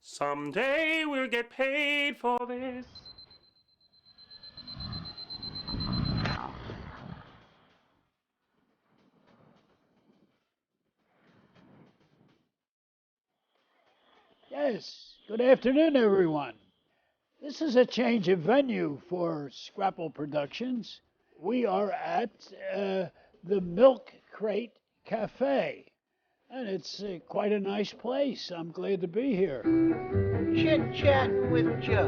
Someday we'll get paid for this. Yes, good afternoon, everyone. This is a change of venue for Scrapple Productions. We are at the Milkcrate Cafe, and it's quite a nice place. I'm glad to be here. Chit Chattin with Joe,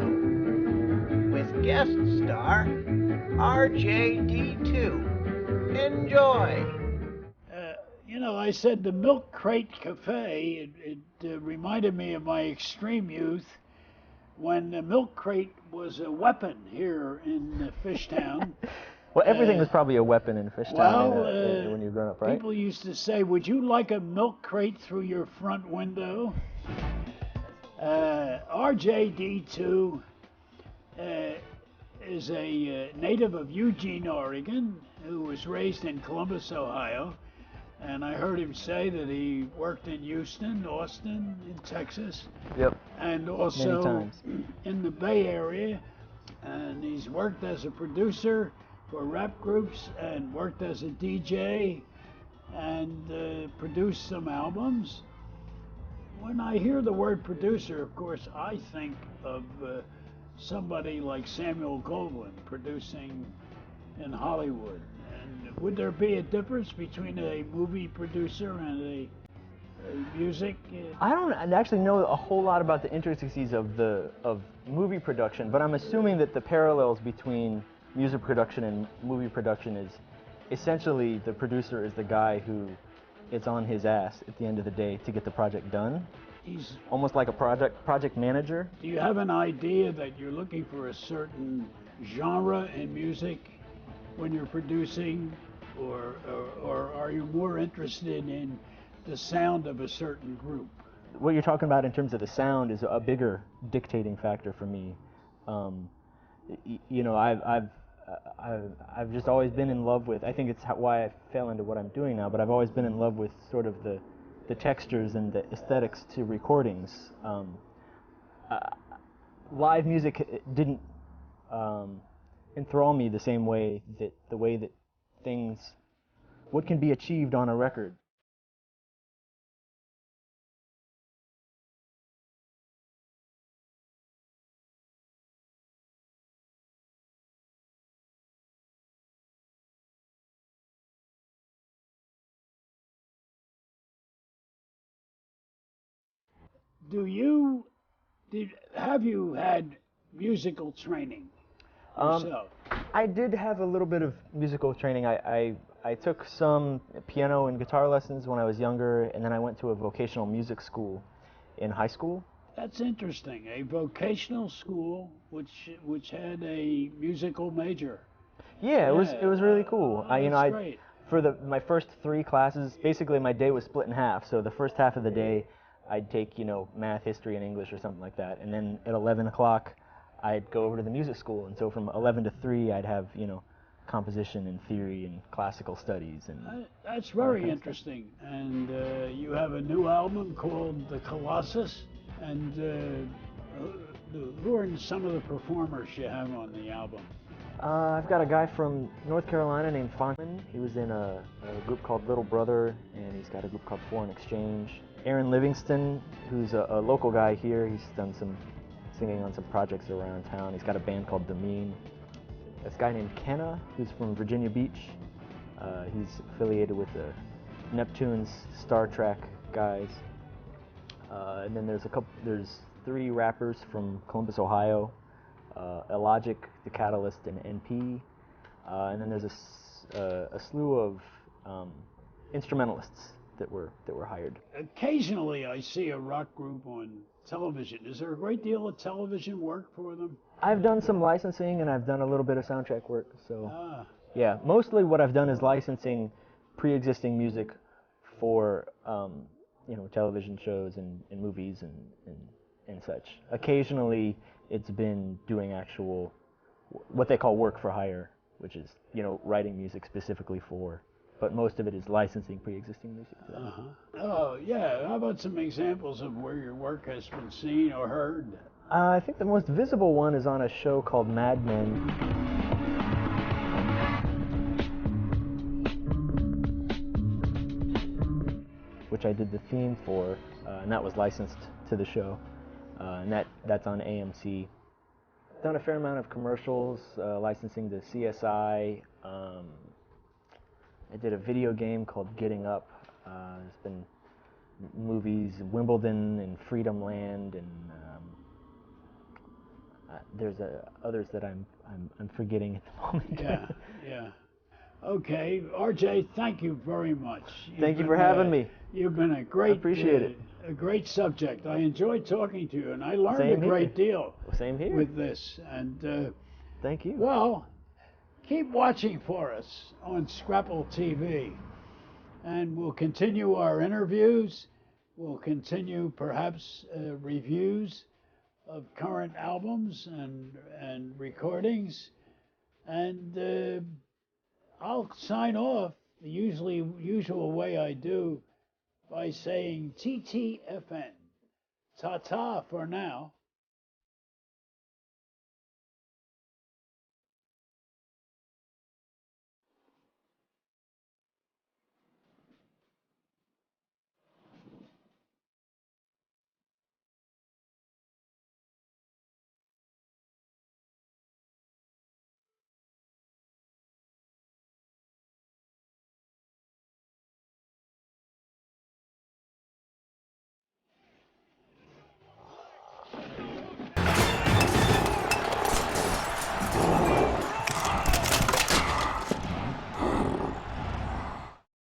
with guest star RJD2. Enjoy! I said the Milkcrate Cafe. It reminded me of my extreme youth when the milk crate was a weapon here in Fishtown. Well, everything was probably a weapon in Fishtown when you were growing up, right? People used to say, would you like a milk crate through your front window? RJD2 is a native of Eugene, Oregon, who was raised in Columbus, Ohio. And I heard him say that he worked in Houston, Austin, in Texas. Yep. And also in the Bay Area. And he's worked as a producer for rap groups and worked as a DJ and produced some albums. When I hear the word producer, of course, I think of somebody like Samuel Goldwyn producing in Hollywood. And would there be a difference between a movie producer and a music? I don't actually know a whole lot about the intricacies of movie production, but I'm assuming that the parallels between music production and movie production is essentially the producer is the guy who is on his ass at the end of the day to get the project done. He's almost like a project manager. Do you have an idea that you're looking for a certain genre in music when you're producing, or are you more interested in the sound of a certain group? What you're talking about in terms of the sound is a bigger dictating factor for me. I've just always been in love with, I think it's why I fell into what I'm doing now, but I've always been in love with sort of the textures and the aesthetics to recordings. Live music didn't enthrall me the same way that what can be achieved on a record. Have you had musical training yourself? I did have a little bit of musical training. I took some piano and guitar lessons when I was younger, and then I went to a vocational music school in high school. That's interesting. A vocational school which had a musical major. Yeah, it was really cool. Great. For my first 3 classes, basically my day was split in half. So the first half of the day, I'd take math, history, and English or something like that, and then at 11 o'clock, I'd go over to the music school. And so from 11 to 3, I'd have composition and theory and classical studies and. That's very interesting. And you have a new album called The Colossus, and who are some of the performers you have on the album? I've got a guy from North Carolina named Fonman. He was in a group called Little Brother, and he's got a group called Foreign Exchange. Aaron Livingston, who's a local guy here. He's done some singing on some projects around town. He's got a band called The Mean. This guy named Kenna, who's from Virginia Beach. He's affiliated with the Neptune's Star Trek guys. And then there's 3 rappers from Columbus, Ohio. Illogic, The Catalyst, and NP. And then there's a slew of instrumentalists that were hired. Occasionally I see a rock group on television. Is there a great deal of television work for them? I've done some licensing, and I've done a little bit of soundtrack work. So yeah, mostly what I've done is licensing pre-existing music for television shows and movies and such. Occasionally it's been doing actual what they call work for hire, which is writing music specifically for but most of it is licensing pre-existing music. Oh, yeah. How about some examples of where your work has been seen or heard? I think the most visible one is on a show called Mad Men. Which I did the theme for, and that was licensed to the show, and that's on AMC. Done a fair amount of commercials, licensing to CSI. I did a video game called Getting Up. There's been movies, Wimbledon and Freedom Land, and there's others that I'm forgetting at the moment. Yeah. Okay, RJ, thank you very much. Thank you for having me. You've been a great, appreciate it. A great subject. I enjoyed talking to you, and I learned a great deal. Same here. With this, and thank you. Well, keep watching for us on Scrapple TV, and we'll continue our interviews. We'll continue perhaps reviews of current albums and recordings, and I'll sign off the usual way I do by saying TTFN. Ta-ta for now.